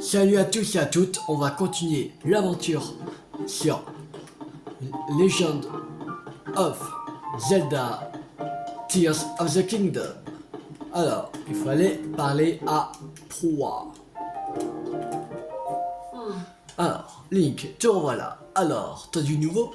Salut à tous et à toutes, on va continuer l'aventure sur Legend of Zelda Tears of the Kingdom. Alors, il fallait parler à 3. Alors, Link, te revoilà. Alors, t'as du nouveau?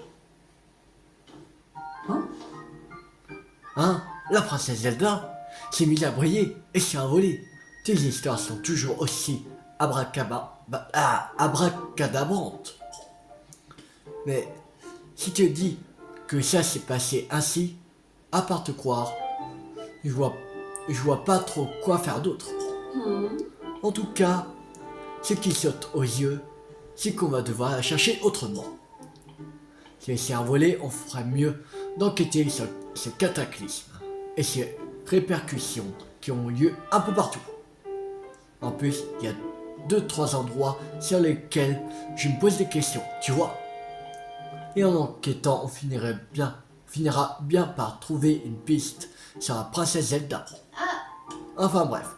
Hein? La princesse Zelda s'est mise à briller et s'est envolée. Tes histoires sont toujours aussi abracadabrantes. Mais si tu dis que ça s'est passé ainsi, à part te croire, je vois pas trop quoi faire d'autre. En tout cas, ce qui saute aux yeux, c'est qu'on va devoir la chercher autrement. Si elle s'est envolée, on ferait mieux d'enquêter sur ce cataclysme et ses répercussions qui ont lieu un peu partout. En plus, il y a 2-3 endroits sur lesquels je me pose des questions, tu vois. Et en enquêtant, on finira bien par trouver une piste sur la princesse Zelda. Enfin bref,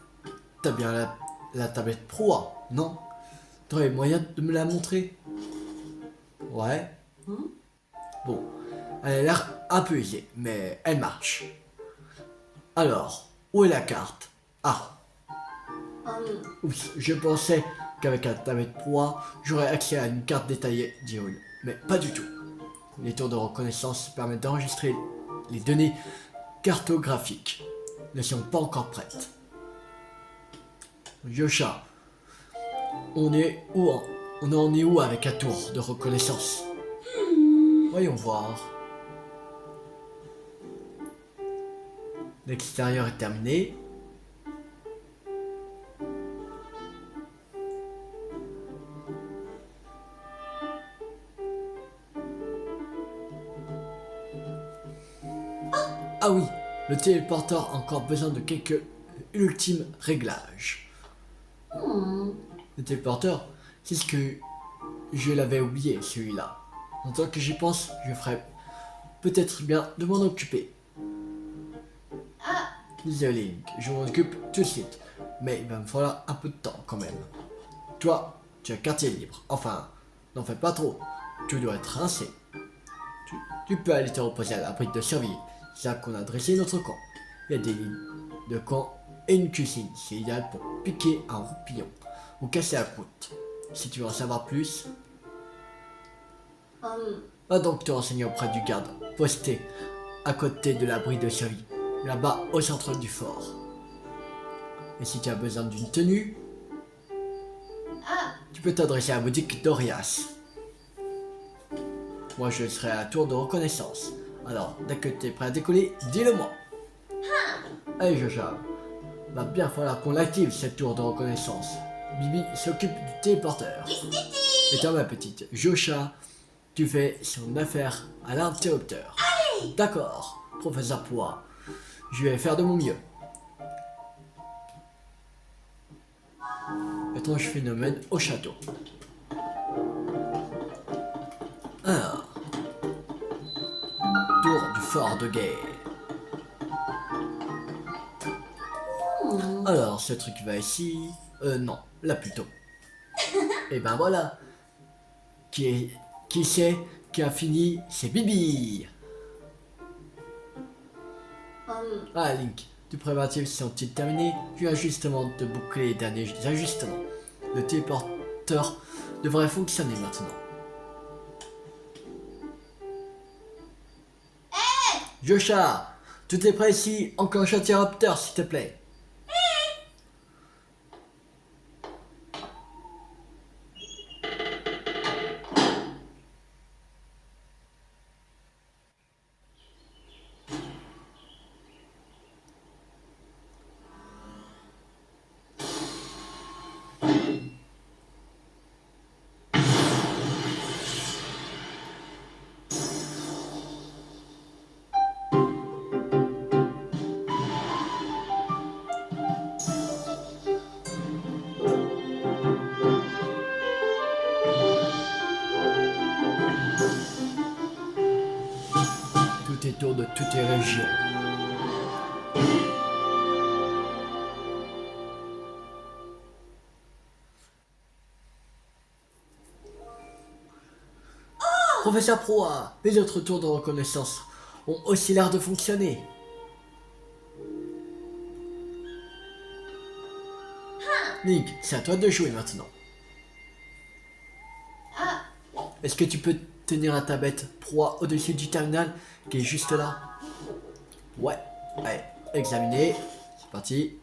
t'as bien la tablette Pro, non? T'aurais moyen de me la montrer? Ouais. Bon, elle a l'air un peu usée, mais elle marche. Alors, où est la carte? Ah. Oui, je pensais qu'avec la tablette Pro, j'aurais accès à une carte détaillée d'Hyrule, mais pas du tout. Les tours de reconnaissance permettent d'enregistrer les données cartographiques. Ne sont pas encore prêtes. Yosha, on en est où avec la tour de reconnaissance? Voyons voir. L'extérieur est terminé. Ah oui, le téléporteur a encore besoin de quelques ultimes réglages. Le téléporteur, c'est ce que je l'avais oublié, celui-là. En tant que j'y pense, je ferais peut-être bien de m'en occuper. Désolé, Link, je m'en occupe tout de suite. Mais il va me falloir un peu de temps quand même. Toi, tu as quartier libre. Enfin, n'en fais pas trop. Tu dois être rincé. Tu peux aller te reposer à l'abri de survie. C'est là qu'on a dressé notre camp. Il y a des lignes de camp et une cuisine. C'est idéal pour piquer un roupillon ou casser la croûte. Si tu veux en savoir plus, va donc te renseigner auprès du garde posté à côté de l'abri de survie, là-bas au centre du fort. Et si tu as besoin d'une tenue, tu peux t'adresser à la boutique d'Orias. Moi je serai à la tour de reconnaissance. Alors, dès que tu es prêt à décoller, dis-le-moi. Allez Joja, va bien falloir qu'on l'active cette tour de reconnaissance. Bibi s'occupe du téléporteur. Et toi ma petite Jocha, tu fais son affaire à l'interrupteur. D'accord, professeur Pois, je vais faire de mon mieux. Étrange phénomène au château. Alors, tour du fort de guerre. Alors, ce truc va ici. Non, là plutôt. Et ben voilà. Qui c'est qui a fini? C'est Bibi. Ah, Link, tes préparatifs sont-ils terminés? Tu viens justement de boucler les derniers ajustements. Le téléporteur devrait fonctionner maintenant. Jocha, tout est prêt ici. Enclenche l'interrupteur, s'il te plaît. Professeur Proa, les autres tours de reconnaissance ont aussi l'air de fonctionner. Link, c'est à toi de jouer maintenant. Est-ce que tu peux tenir la tablette Proa au-dessus du terminal qui est juste là? Ouais. Allez, examiner. C'est parti.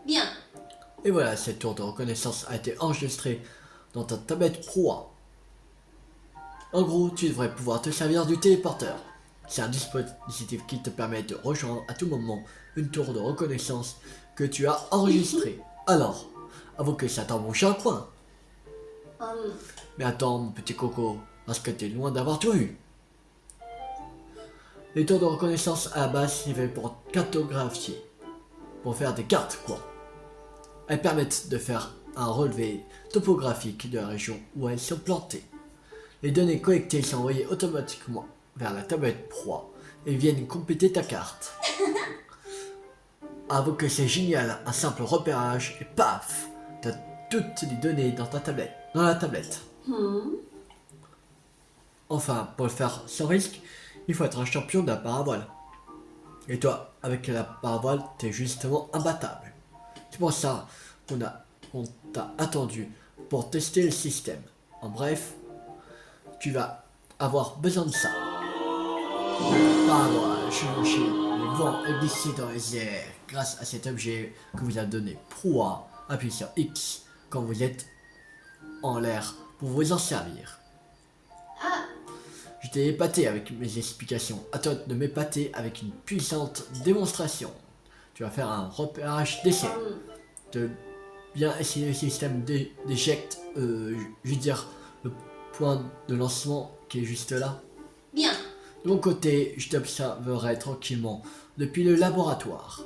Bien. Et voilà, cette tour de reconnaissance a été enregistrée dans ta tablette Proa. En gros, tu devrais pouvoir te servir du téléporteur. C'est un dispositif qui te permet de rejoindre à tout moment une tour de reconnaissance que tu as enregistrée. Alors, avoue que ça t'embouche un coin. Mais attends, mon petit coco, parce que t'es loin d'avoir tout vu. Les tours de reconnaissance à la base servaient pour cartographier. Pour faire des cartes, quoi. Elles permettent de faire un relevé topographique de la région où elles sont plantées. Les données collectées sont envoyées automatiquement vers la tablette Proa et viennent compléter ta carte. Avoue que c'est génial, un simple repérage et paf, t'as toutes les données dans la tablette. Enfin, pour le faire sans risque, il faut être un champion de la paravoile. Et toi, avec la paravoile, t'es justement imbattable. C'est pour ça qu'on t'a attendu pour tester le système. En bref, tu vas avoir besoin de ça. Paravoile, chevaucher, le vent est glissé dans les airs. Grâce à cet objet que vous a donné Proa, appuyez sur X quand vous êtes en l'air pour vous en servir. Je t'ai épaté avec mes explications. À toi de m'épater avec une puissante démonstration. Tu vas faire un repérage d'essai. De bien essayer le système d'éjecte, je veux dire le point de lancement qui est juste là. Bien. De mon côté, je t'observerai tranquillement depuis le laboratoire.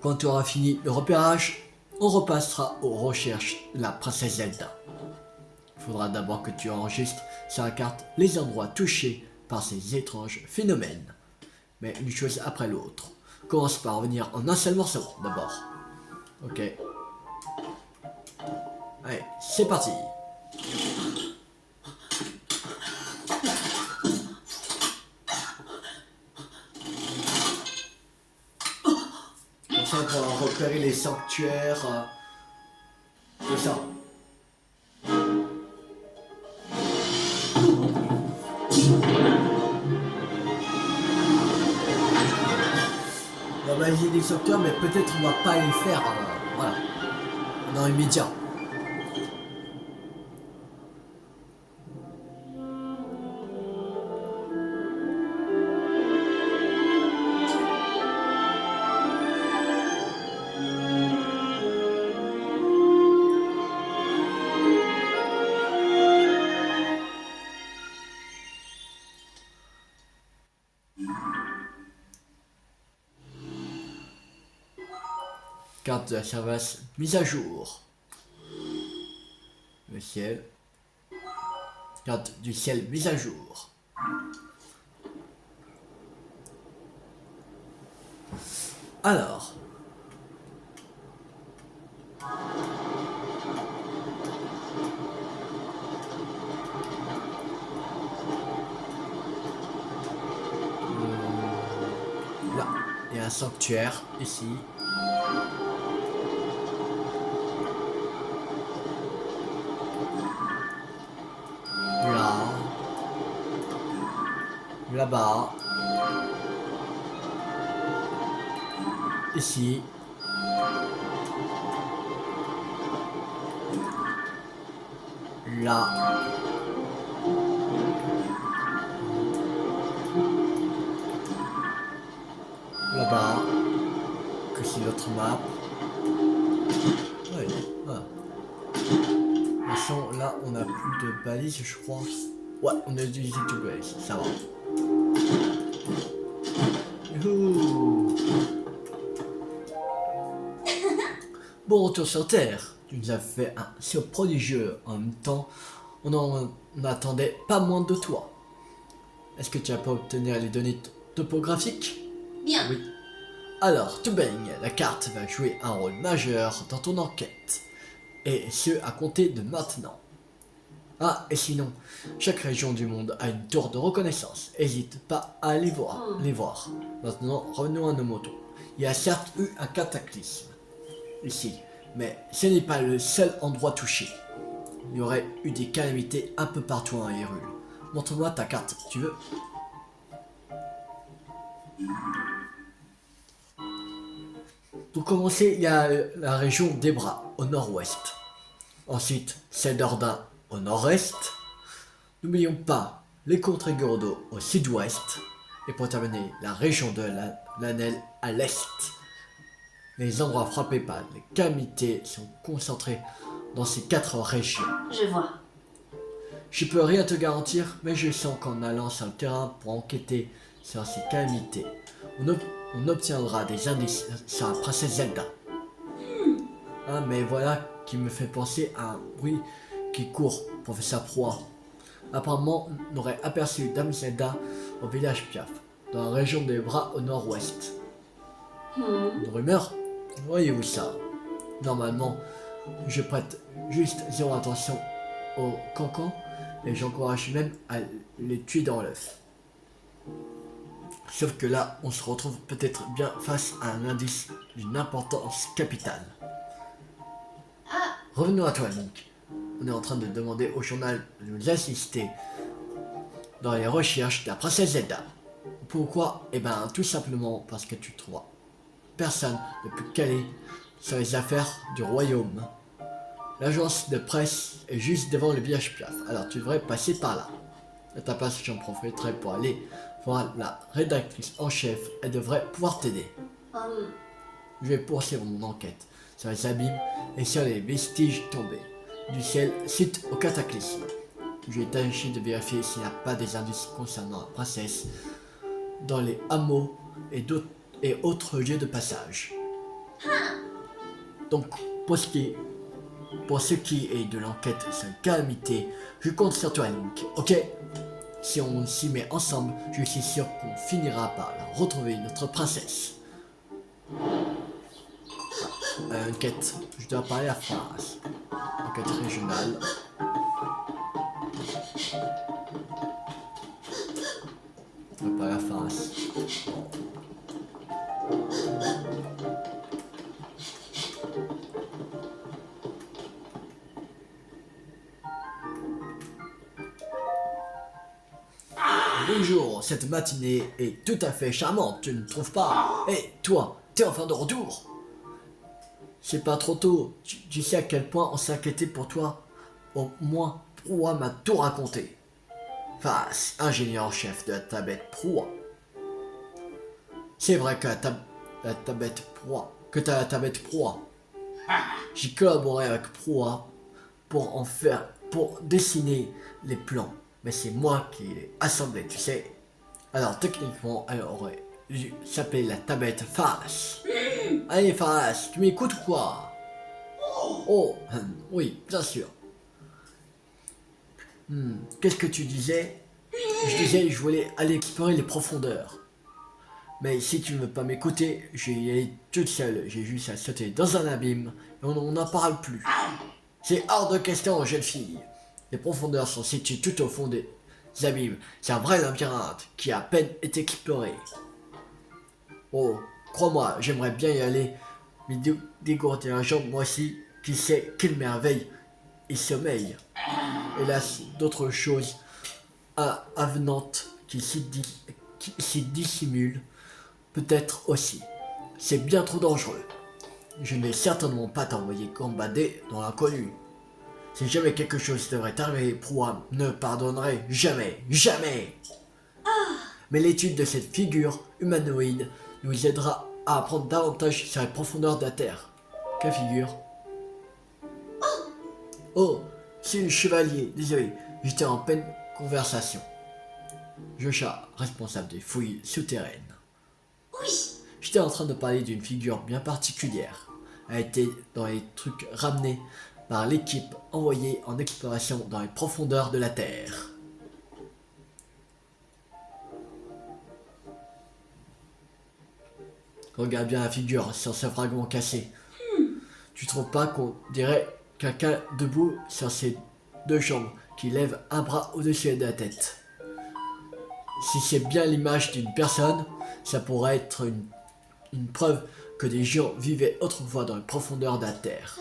Quand tu auras fini le repérage, on repassera aux recherches de la princesse Zelda. Il faudra d'abord que tu enregistres sur la carte les endroits touchés par ces étranges phénomènes. Mais une chose après l'autre. Commence par revenir en un seul morceau d'abord. Ok. Allez, c'est parti. Comme ça, on pourra repérer les sanctuaires. Tout ça. On va essayer des sanctuaires, mais peut-être on va pas les faire. Voilà. Dans l'immédiat. Carte de la surface mise à jour. Le ciel. Carte du ciel mise à jour. Alors. Là, il y a un sanctuaire ici. Là-bas. Ici. Là. Là-bas. Que c'est notre map. Ouais, voilà. De toute façon, là, on a plus de balises, je crois. Ouais, on a utilisé tout le balises, ça va. Youhou. Bon, bon retour sur Terre. Tu nous as fait un saut prodigieux. En même temps, on n'en attendait pas moins de toi. Est-ce que tu as pas obtenir les données topographiques? Bien. Oui. Alors, tout baigne, la carte va jouer un rôle majeur dans ton enquête. Et ce, à compter de maintenant. Ah, et sinon, chaque région du monde a une tour de reconnaissance. N'hésite pas à les voir. Maintenant, revenons à nos motos. Il y a certes eu un cataclysme ici, mais ce n'est pas le seul endroit touché. Il y aurait eu des calamités un peu partout en Hyrule. Montre-moi ta carte, tu veux? Pour commencer, il y a la région d'Ebra au nord-ouest. Ensuite, celle d'Ordin au nord-est. N'oublions pas les contrées Gordo au sud-ouest. Et pour terminer, la région de l'Anel à l'est. Les endroits frappés par les calamités sont concentrés dans ces 4 régions. Je vois. Je peux rien te garantir, mais je sens qu'en allant sur le terrain pour enquêter sur ces calamités, on obtiendra des indices sur la princesse Zelda. Ah, mais voilà qui me fait penser à un bruit qui court, professeur Proie. Apparemment, on aurait aperçu Dame Zelda au village Piaf, dans la région des Bras au nord-ouest. Une rumeur? Voyez-vous ça? Normalement, je prête juste zéro attention aux cancans et j'encourage même à les tuer dans l'œuf. Sauf que là, on se retrouve peut-être bien face à un indice d'une importance capitale. Revenons à toi, Link. On est en train de demander au journal de nous assister dans les recherches de la princesse Zelda. Pourquoi? Eh ben, tout simplement parce que tu trouves personne de plus calé sur les affaires du royaume. L'agence de presse est juste devant le village Piaf, alors tu devrais passer par là. À ta place, j'en profiterai pour aller voir la rédactrice en chef, elle devrait pouvoir t'aider. Je vais poursuivre mon enquête sur les abîmes et sur les vestiges tombés du ciel suite au cataclysme. Je vais tâcher de vérifier s'il n'y a pas des indices concernant la princesse dans les hameaux et autres lieux de passage. Donc, pour ce qui est de l'enquête sur les calamités, je compte sur toi, Link, ok? Si on s'y met ensemble, je suis sûr qu'on finira par retrouver notre princesse. Enquête, je dois parler à Faras. Enquête régionale. Je dois parler à Faras. Bonjour, cette matinée est tout à fait charmante, tu ne trouves pas? Et toi, t'es enfin de retour? C'est pas trop tôt, tu sais à quel point on s'est inquiété pour toi. Au moins, Proa m'a tout raconté. Face, ingénieur-chef de la tablette Proa. C'est vrai que la tablette Proa, que t'as la tablette Proa. J'ai collaboré avec Proa pour dessiner les plans. Mais c'est moi qui l'ai assemblé, tu sais. Alors techniquement, elle aurait dû s'appeler la tablette Faras. Allez Faras, tu m'écoutes ou quoi? Oh, oui, bien sûr. Qu'est-ce que tu disais? Je disais, je voulais aller explorer les profondeurs. Mais si tu ne veux pas m'écouter, je vais y aller toute seule. J'ai juste à sauter dans un abîme et on n'en parle plus. C'est hors de question, jeune fille. Les profondeurs sont situées tout au fond des abîmes. C'est un vrai labyrinthe qui a à peine été exploré. Oh, crois-moi, j'aimerais bien y aller, mais dégourdir la jambe, moi aussi, qui sait quelle merveille il sommeille. Hélas, d'autres choses avenantes qui s'y dissimulent, peut-être aussi. C'est bien trop dangereux. Je ne vais certainement pas t'envoyer gambader dans l'inconnu. Si jamais quelque chose devrait arriver, Proa ne pardonnerait jamais, jamais. Mais l'étude de cette figure humanoïde nous aidera à apprendre davantage sur les profondeurs de la Terre. Quelle figure? Oh, c'est le chevalier, désolé, j'étais en pleine conversation. Jocha, responsable des fouilles souterraines. Oui. J'étais en train de parler d'une figure bien particulière. a été dans les trucs ramenés par l'équipe envoyée en exploration dans les profondeurs de la Terre. Regarde bien la figure sur ce fragment cassé. Tu trouves pas qu'on dirait quelqu'un debout sur ses deux jambes qui lève un bras au-dessus de la tête? Si c'est bien l'image d'une personne, ça pourrait être une preuve que des gens vivaient autrefois dans les profondeurs de la Terre.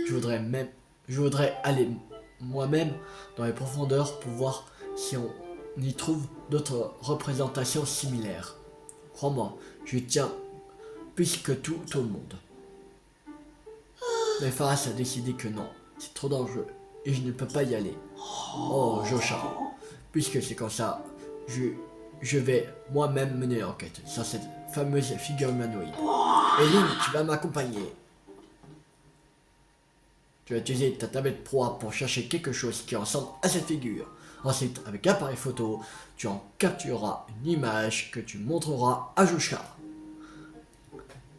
Je voudrais aller moi-même dans les profondeurs pour voir si on y trouve d'autres représentations similaires. Crois-moi, je tiens plus que tout au monde. Mais Faras a décidé que non, c'est trop dangereux et je ne peux pas y aller. Oh, Josha, puisque c'est comme ça, je vais moi-même mener l'enquête sur cette fameuse figure humanoïde. Et Lynn, tu vas m'accompagner. Tu vas utiliser ta tablette proie pour chercher quelque chose qui ressemble à cette figure. Ensuite, avec l'appareil photo, tu en captureras une image que tu montreras à Josha.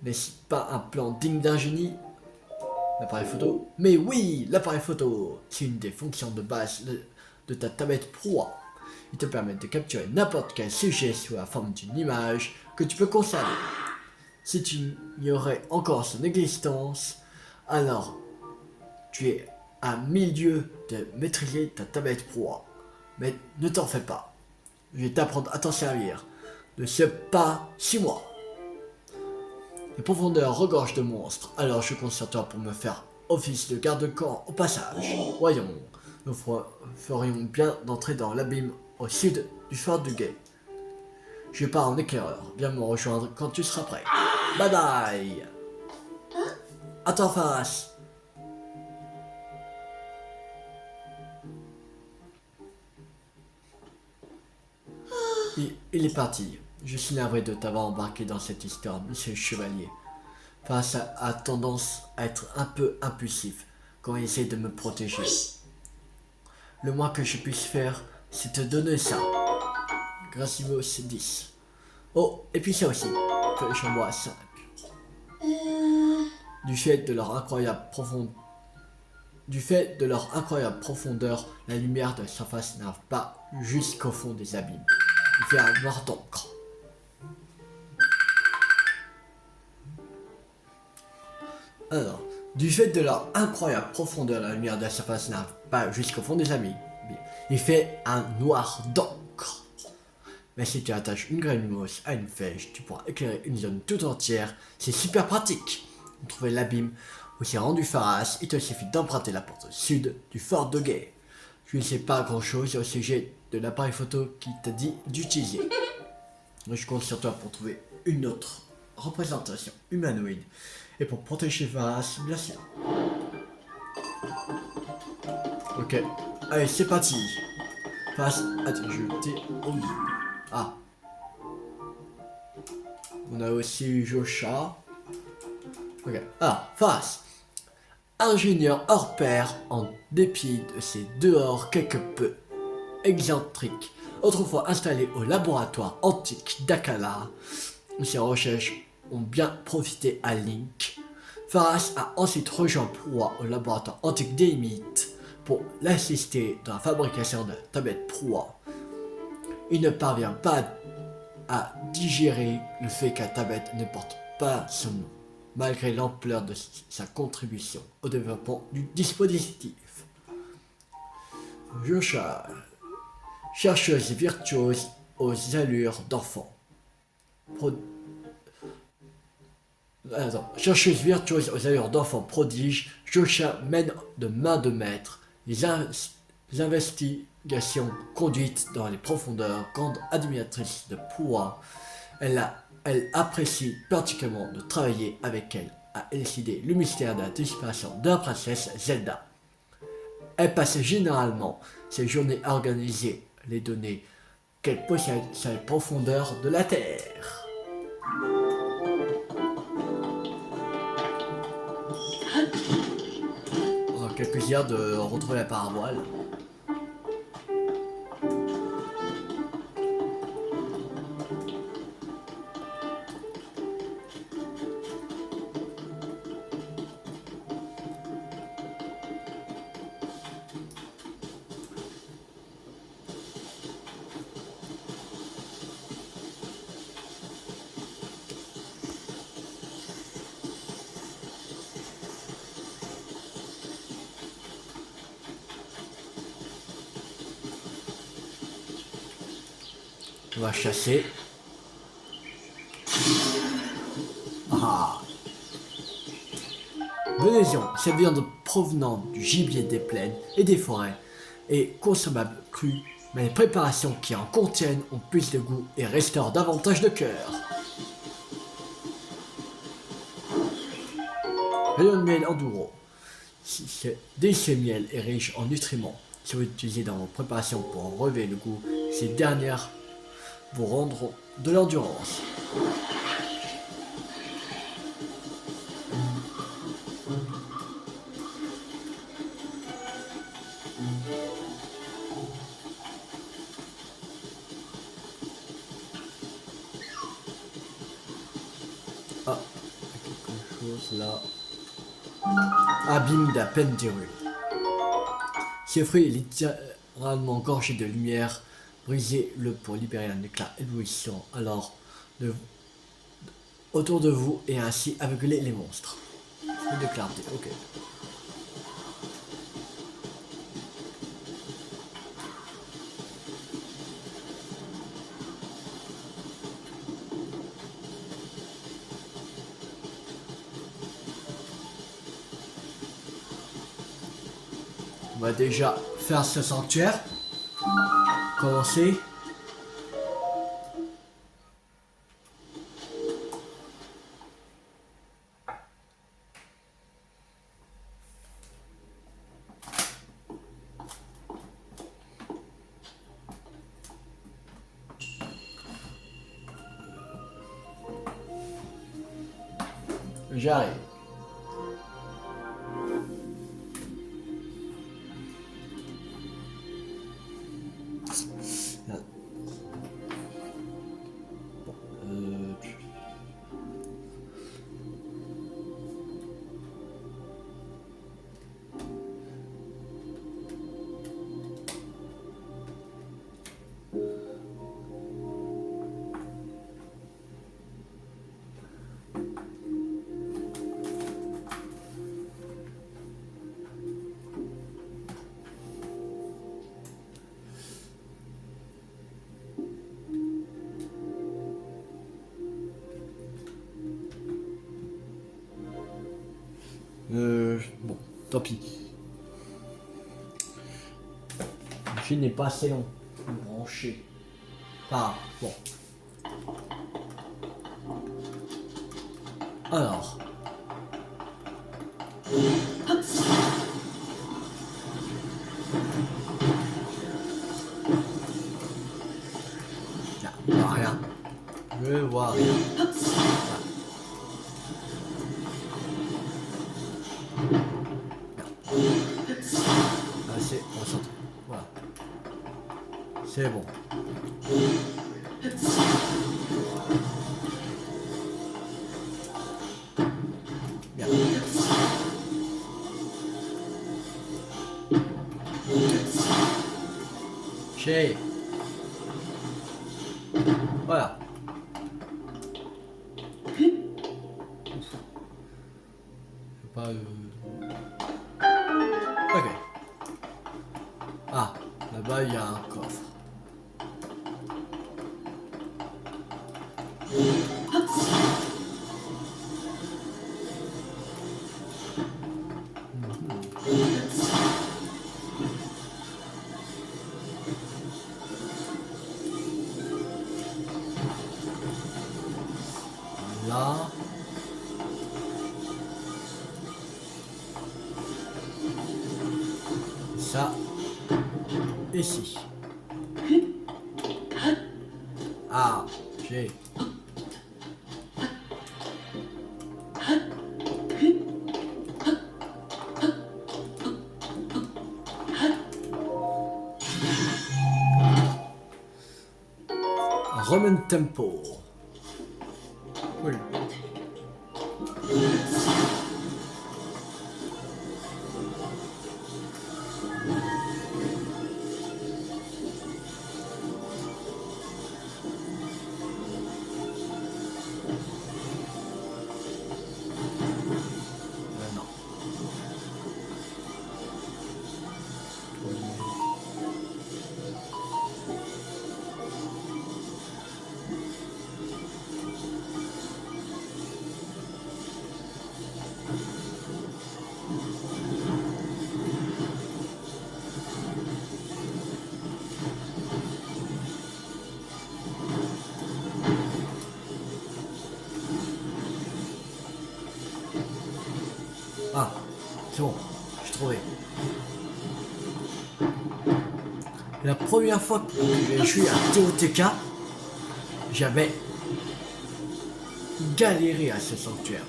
N'est-ce pas un plan digne d'un génie? L'appareil photo? Mais oui, l'appareil photo, c'est une des fonctions de base de ta tablette proie. Il te permet de capturer n'importe quel sujet sous la forme d'une image que tu peux conserver. Si tu ignorais encore son existence, alors tu es à 1000 lieues de maîtriser ta tablette proie. Mais ne t'en fais pas. Je vais t'apprendre à t'en servir. Ne sais pas 6 mois. Les profondeurs regorgent de monstres, alors je compte sur toi pour me faire office de garde-corps au passage. Voyons, nous ferions bien d'entrer dans l'abîme au sud du fort du Guet. Je pars en éclaireur, viens me rejoindre quand tu seras prêt. Bye bye. À en face. Il est parti. Je suis navré de t'avoir embarqué dans cette histoire, monsieur le chevalier. Face a tendance à être un peu impulsif quand il essaie de me protéger. Le moins que je puisse faire, c'est te donner ça. Gracimo, c'est 10. Oh, et puis ça aussi. J'en bois 5. Du fait de leur incroyable profondeur, la lumière de la surface n'arrive pas jusqu'au fond des abîmes. Il fait un noir d'encre. Alors, du fait de leur incroyable profondeur, la lumière de la surface n'arrive pas jusqu'au fond des abîmes. Il fait un noir d'encre. Mais si tu attaches une graine de mousse à une flèche, tu pourras éclairer une zone tout entière. C'est super pratique. Pour trouver l'abîme où s'est rendu Faras, il te suffit d'emprunter la porte sud du fort de Guet. Je ne sais pas grand chose au sujet de l'appareil photo qui t'a dit d'utiliser. Je compte sur toi pour trouver une autre représentation humanoïde et pour protéger Faras, bien sûr. Ok, allez, c'est parti. Faras a été jeté au lit. Ah. On a aussi Josha. Ok. Ah, Faras. Ingénieur hors pair, en dépit de ses dehors quelque peu excentriques, autrefois installé au laboratoire antique d'Akala, où ses recherches ont bien profité à Link. Faras a ensuite rejoint Proa au laboratoire antique d'Emit pour l'assister dans la fabrication de la tablette Proa. Il ne parvient pas à digérer le fait qu'un tablette ne porte pas son nom, malgré l'ampleur de sa contribution au développement du dispositif. Josha, chercheuse virtuose aux allures d'enfant. Chercheuse virtuose aux allures d'enfant prodige, Josha mène de main de maître les investigations conduites dans les profondeurs. Grande admiratrice de Proa, elle apprécie particulièrement de travailler avec elle à élucider le mystère de la disparition de la princesse Zelda. Elle passe généralement ses journées à organiser les données qu'elle possède sur les profondeurs de la Terre. Quel plaisir de retrouver la parabole. On va chasser. Ah. Venaison, cette viande provenant du gibier des plaines et des forêts est consommable crue, mais les préparations qui en contiennent ont plus de goût et restaurent davantage de cœur. Rayon de miel enduro. Dès ce miel est riche en nutriments, si vous l'utilisez dans vos préparations pour en relever le goût, ces dernières vous rendront de l'endurance. Ah, quelque chose là. Abîme d'à peine dirue. Ce fruit est littéralement gorgé de lumière. Brisez-le pour libérer un éclat éblouissant alors autour de vous et ainsi aveugler les monstres. Fruit de clarté, ok. On va déjà faire ce sanctuaire. Commencer. J'arrive. Bon, tant pis. Le fil n'est pas assez long. Branché. Ah, bon. Alors. Là, je vois rien. Je vois rien. C'est concentré. Voilà. C'est bon. Bien. Chez. Voilà. C'est pas. Ok. Ah, là-bas il y a un coffre. Là. Ça. Ici. Ah, j'ai. Roman Tempo. Cool. Non. C'est bon, j'ai trouvé. La première fois que j'ai joué à TOTK, j'avais galéré à ce sanctuaire.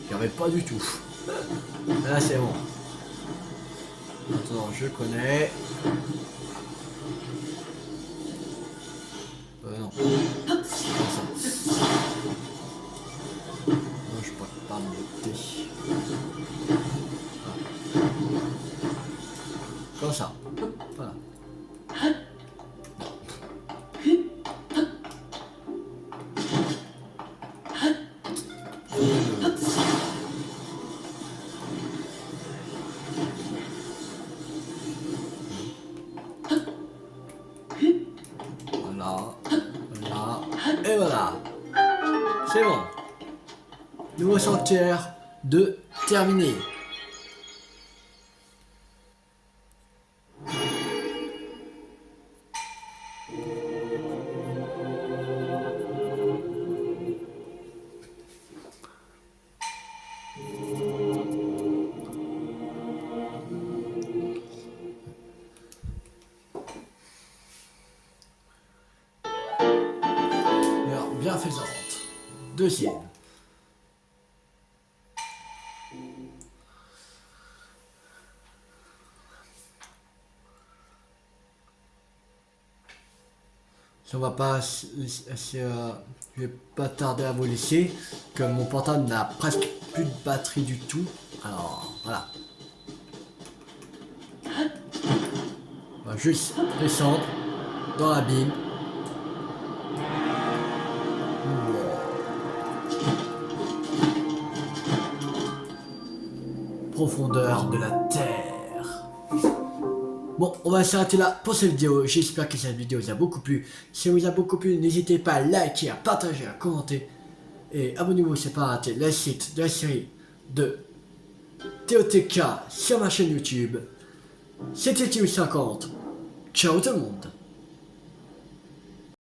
J'avais pas du tout. Là c'est bon. Attends, je connais. Non. Comme ça. Non, je peux pas monter. Ah. Comme ça. Voilà. Voilà. Voilà. Et voilà. C'est bon. Nouveau sanctuaire de terminé. Alors, bienfaisante. Deuxième. On va pas, je vais pas tarder à vous laisser, que mon portable n'a presque plus de batterie du tout. Alors voilà. On va juste descendre dans l'abîme. Profondeur de la terre. Bon, on va s'arrêter là pour cette vidéo. J'espère que cette vidéo vous a beaucoup plu. Si elle vous a beaucoup plu, n'hésitez pas à liker, à partager, à commenter. Et abonnez-vous si ce n'est pas raté la suite de la série de TOTK sur ma chaîne YouTube. C'était Team 50. Ciao tout le monde.